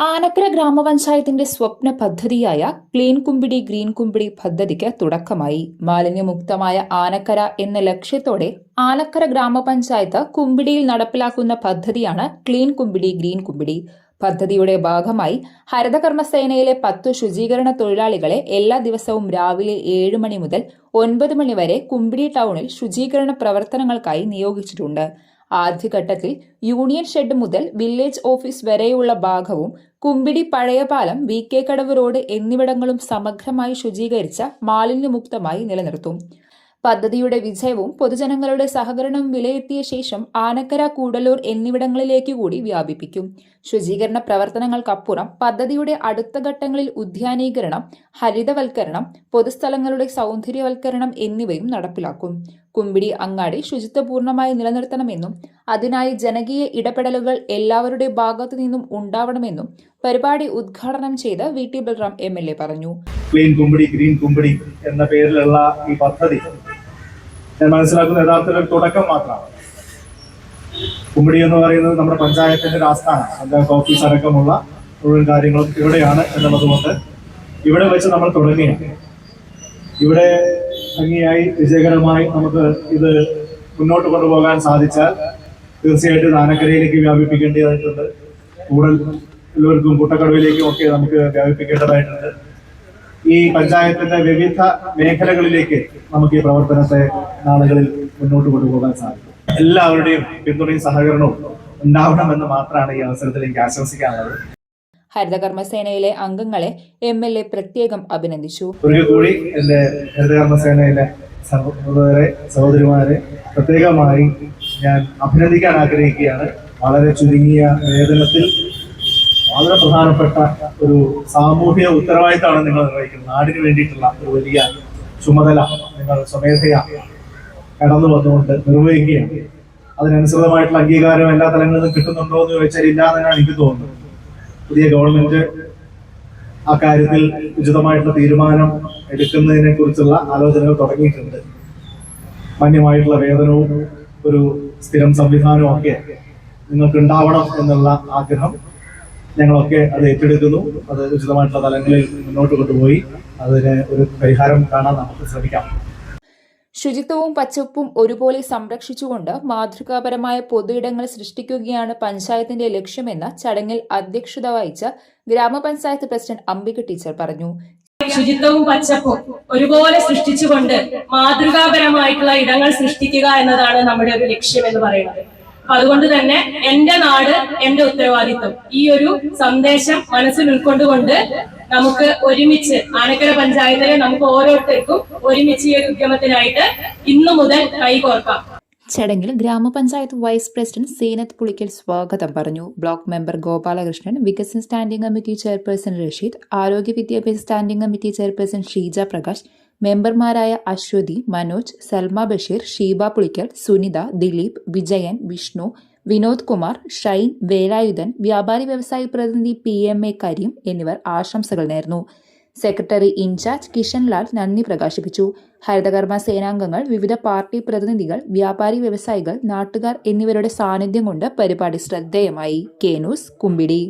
ആനക്കര ഗ്രാമപഞ്ചായത്തിന്റെ സ്വപ്ന പദ്ധതിയായ clean Kumbidi green Kumbidi പദ്ധതിക്ക് തുടക്കമായി. മാലിന്യമുക്തമായ ആനക്കര എന്ന ലക്ഷ്യത്തോടെ ആനക്കര ഗ്രാമപഞ്ചായത്ത് കുമ്പിടിയിൽ നടപ്പിലാക്കുന്ന പദ്ധതിയാണ് ക്ലീൻ കുമ്പിടി ഗ്രീൻ കുമ്പിടി. പദ്ധതിയുടെ ഭാഗമായി ഹരിതകർമ്മസേനയിലെ 10 ശുചീകരണ തൊഴിലാളികളെ എല്ലാ ദിവസവും രാവിലെ 7 മണി മുതൽ 9 മണി വരെ കുമ്പിടി ടൗണിൽ ശുചീകരണ പ്രവർത്തനങ്ങൾക്കായി നിയോഗിച്ചിട്ടുണ്ട്. ആദ്യഘട്ടത്തിൽ യൂണിയൻ ഷെഡ് മുതൽ വില്ലേജ് ഓഫീസ് വരെയുള്ള ഭാഗവും കുമ്പിടി പഴയപാലം VK കടവ് റോഡ് എന്നിവിടങ്ങളും സമഗ്രമായി ശുചീകരിച്ച മാലിന്യമുക്തമായി നിലനിർത്തും. പദ്ധതിയുടെ വിജയവും പൊതുജനങ്ങളുടെ സഹകരണവും വിലയിരുത്തിയ ശേഷം ആനക്കര, കൂടല്ലൂർ എന്നിവിടങ്ങളിലേക്ക് കൂടി വ്യാപിപ്പിക്കും. ശുചീകരണ പ്രവർത്തനങ്ങൾക്കപ്പുറം പദ്ധതിയുടെ അടുത്ത ഘട്ടങ്ങളിൽ ഉദ്യാനീകരണം, ഹരിതവൽക്കരണം, പൊതുസ്ഥലങ്ങളുടെ സൗന്ദര്യവൽക്കരണം എന്നിവയും നടപ്പിലാക്കും. കുമ്പിടി അങ്ങാടി ശുചിത്വപൂർണ്ണമായി നിലനിർത്തണമെന്നും അതിനായി ജനകീയ ഇടപെടലുകൾ എല്ലാവരുടെ ഭാഗത്തു നിന്നും ഉണ്ടാവണമെന്നും പരിപാടി ഉദ്ഘാടനം ചെയ്ത് VT ബൽറാം MLA പറഞ്ഞു. ക്ലീൻ കുമ്പിടി ഗ്രീൻ കുമ്പിടി എന്ന പേരിലുള്ള ഈ പദ്ധതി ഞാൻ മനസ്സിലാക്കുന്ന യഥാർത്ഥത്തിൽ തുടക്കം മാത്രമാണ്. കുമ്പിടി എന്ന് പറയുന്നത് നമ്മുടെ പഞ്ചായത്തിന്റെ ഒരു ആസ്ഥാനം, പഞ്ചായത്ത് ഓഫീസ് അടക്കമുള്ള മുഴുവൻ കാര്യങ്ങളും ഇവിടെയാണ് എന്നുള്ളതുകൊണ്ട് ഇവിടെ വെച്ച് നമ്മൾ തുടങ്ങിയാണ്. ഇവിടെ ഭംഗിയായി വിജയകരമായി നമുക്ക് ഇത് മുന്നോട്ട് കൊണ്ടുപോകാൻ സാധിച്ചാൽ തീർച്ചയായിട്ടും ആനക്കരയിലേക്ക് വ്യാപിപ്പിക്കേണ്ടതായിട്ടുണ്ട്. കൂടല്ലൂർക്കും കുട്ടക്കടവിലേക്കും ഒക്കെ നമുക്ക് വ്യാപിപ്പിക്കേണ്ടതായിട്ടുണ്ട്. ഈ പഞ്ചായത്തിന്റെ വിവിധ മേഖലകളിലേക്ക് നമുക്ക് ഈ പ്രവർത്തനത്തെ നാളുകളിൽ മുന്നോട്ട് കൊണ്ടുപോകാൻ സാധിക്കും. എല്ലാവരുടെയും പിന്തുണയും സഹകരണവും ഉണ്ടാവണമെന്ന് മാത്രമാണ് ഈ അവസരത്തിൽ എനിക്ക് ആശംസിക്കാനുള്ളത്. ഹരിതകർമ്മസേനയിലെ അംഗങ്ങളെ MLA പ്രത്യേകം അഭിനന്ദിച്ചു. ഒരിക്കൽ കൂടി എന്റെ ഹരിതകർമ്മസേനയിലെ സഹോദരിമാരെ പ്രത്യേകമായി ഞാൻ അഭിനന്ദിക്കാൻ ആഗ്രഹിക്കുകയാണ്. വളരെ ചുരുങ്ങിയ വേതനത്തിൽ വളരെ പ്രധാനപ്പെട്ട ഒരു സാമൂഹിക ഉത്തരവാദിത്തമാണ് നിങ്ങൾ നിർവഹിക്കുന്നത്. നാടിന് വേണ്ടിയിട്ടുള്ള ഒരു വലിയ ചുമതല നിങ്ങൾ സ്വമേധയാ കടന്നു വന്നുകൊണ്ട് നിർവഹിക്കുകയാണ്. അതിനനുസൃതമായിട്ടുള്ള അംഗീകാരം എല്ലാ തലങ്ങളിലും കിട്ടുന്നുണ്ടോ എന്ന് ചോദിച്ചാൽ ഇല്ല എന്നാണ് എനിക്ക് തോന്നുന്നത്. പുതിയ ഗവൺമെന്റ് ആ കാര്യത്തിൽ ഉചിതമായിട്ടുള്ള തീരുമാനം എടുക്കുന്നതിനെ കുറിച്ചുള്ള ആലോചനകൾ തുടങ്ങിയിട്ടുണ്ട്. മാന്യമായിട്ടുള്ള വേതനവും ഒരു സ്ഥിരം സംവിധാനവും ഒക്കെ നിങ്ങൾക്ക് ഉണ്ടാവണം എന്നുള്ള ആഗ്രഹം ഞങ്ങളൊക്കെ അത് ഏറ്റെടുക്കുന്നു. അത് ഉചിതമായിട്ടുള്ള തലങ്ങളിൽ മുന്നോട്ട് കൊണ്ടുപോയി അതിന് ഒരു പരിഹാരം കാണാൻ നമുക്ക് ശ്രമിക്കാം. ശുചിത്വവും പച്ചപ്പും ഒരുപോലെ സംരക്ഷിച്ചുകൊണ്ട് മാതൃകാപരമായ പൊതുയിടങ്ങൾ സൃഷ്ടിക്കുകയാണ് പഞ്ചായത്തിന്റെ ലക്ഷ്യമെന്ന് ചടങ്ങിൽ അധ്യക്ഷത വഹിച്ച ഗ്രാമപഞ്ചായത്ത് പ്രസിഡന്റ് അംബിക ടീച്ചർ പറഞ്ഞു. ശുചിത്വവും പച്ചപ്പും ഒരുപോലെ സൃഷ്ടിച്ചുകൊണ്ട് മാതൃകാപരമായിട്ടുള്ള ഇടങ്ങൾ സൃഷ്ടിക്കുക എന്നതാണ് നമ്മുടെ ഒരു ലക്ഷ്യം എന്ന് പറയുന്നത്. അതുകൊണ്ട് തന്നെ എന്റെ നാട് എന്റെ ഉത്തരവാദിത്വം, ഈ ഒരു സന്ദേശം മനസ്സിൽ ഉൾക്കൊണ്ടുകൊണ്ട് നമുക്ക് ഒരുമിച്ച് ആനക്കര പഞ്ചായത്തിലെ നമുക്ക് ഓരോരുത്തർക്കും ഒരുമിച്ച് ഈ ഉദ്യമത്തിനായിട്ട് ഇന്നു മുതൽ കൈകോർക്കാം. ചടങ്ങിൽ ഗ്രാമപഞ്ചായത്ത് വൈസ് പ്രസിഡന്റ് സീനത്ത് പുളിക്കൽ സ്വാഗതം പറഞ്ഞു. ബ്ലോക്ക് മെമ്പർ ഗോപാലകൃഷ്ണൻ, വികസന സ്റ്റാൻഡിംഗ് കമ്മിറ്റി ചെയർപേഴ്സൺ റഷീദ്, ആരോഗ്യ വിദ്യാഭ്യാസ standing committee chairperson Sheeja Prakash, മെമ്പർമാരായ അശ്വതി, മനോജ്, സൽമ ബഷീർ, ഷീബ പുളിക്കൽ, സുനിത, ദിലീപ്, വിജയൻ, വിഷ്ണു, വിനോദ് കുമാർ, ഷൈൻ, വേലായുധൻ, വ്യാപാരി വ്യവസായി പ്രതിനിധി PMA കരീം എന്നിവർ ആശംസകൾ നേർന്നു. സെക്രട്ടറി ഇൻചാർജ് കിഷൻലാൽ നന്ദി പ്രകാശിപ്പിച്ചു. ഹരിതകർമ്മ സേനാംഗങ്ങൾ, വിവിധ പാർട്ടി പ്രതിനിധികൾ, വ്യാപാരി വ്യവസായികൾ, നാട്ടുകാർ എന്നിവരുടെ സാന്നിധ്യം കൊണ്ട് പരിപാടി ശ്രദ്ധേയമായി. K News, Kumbidi.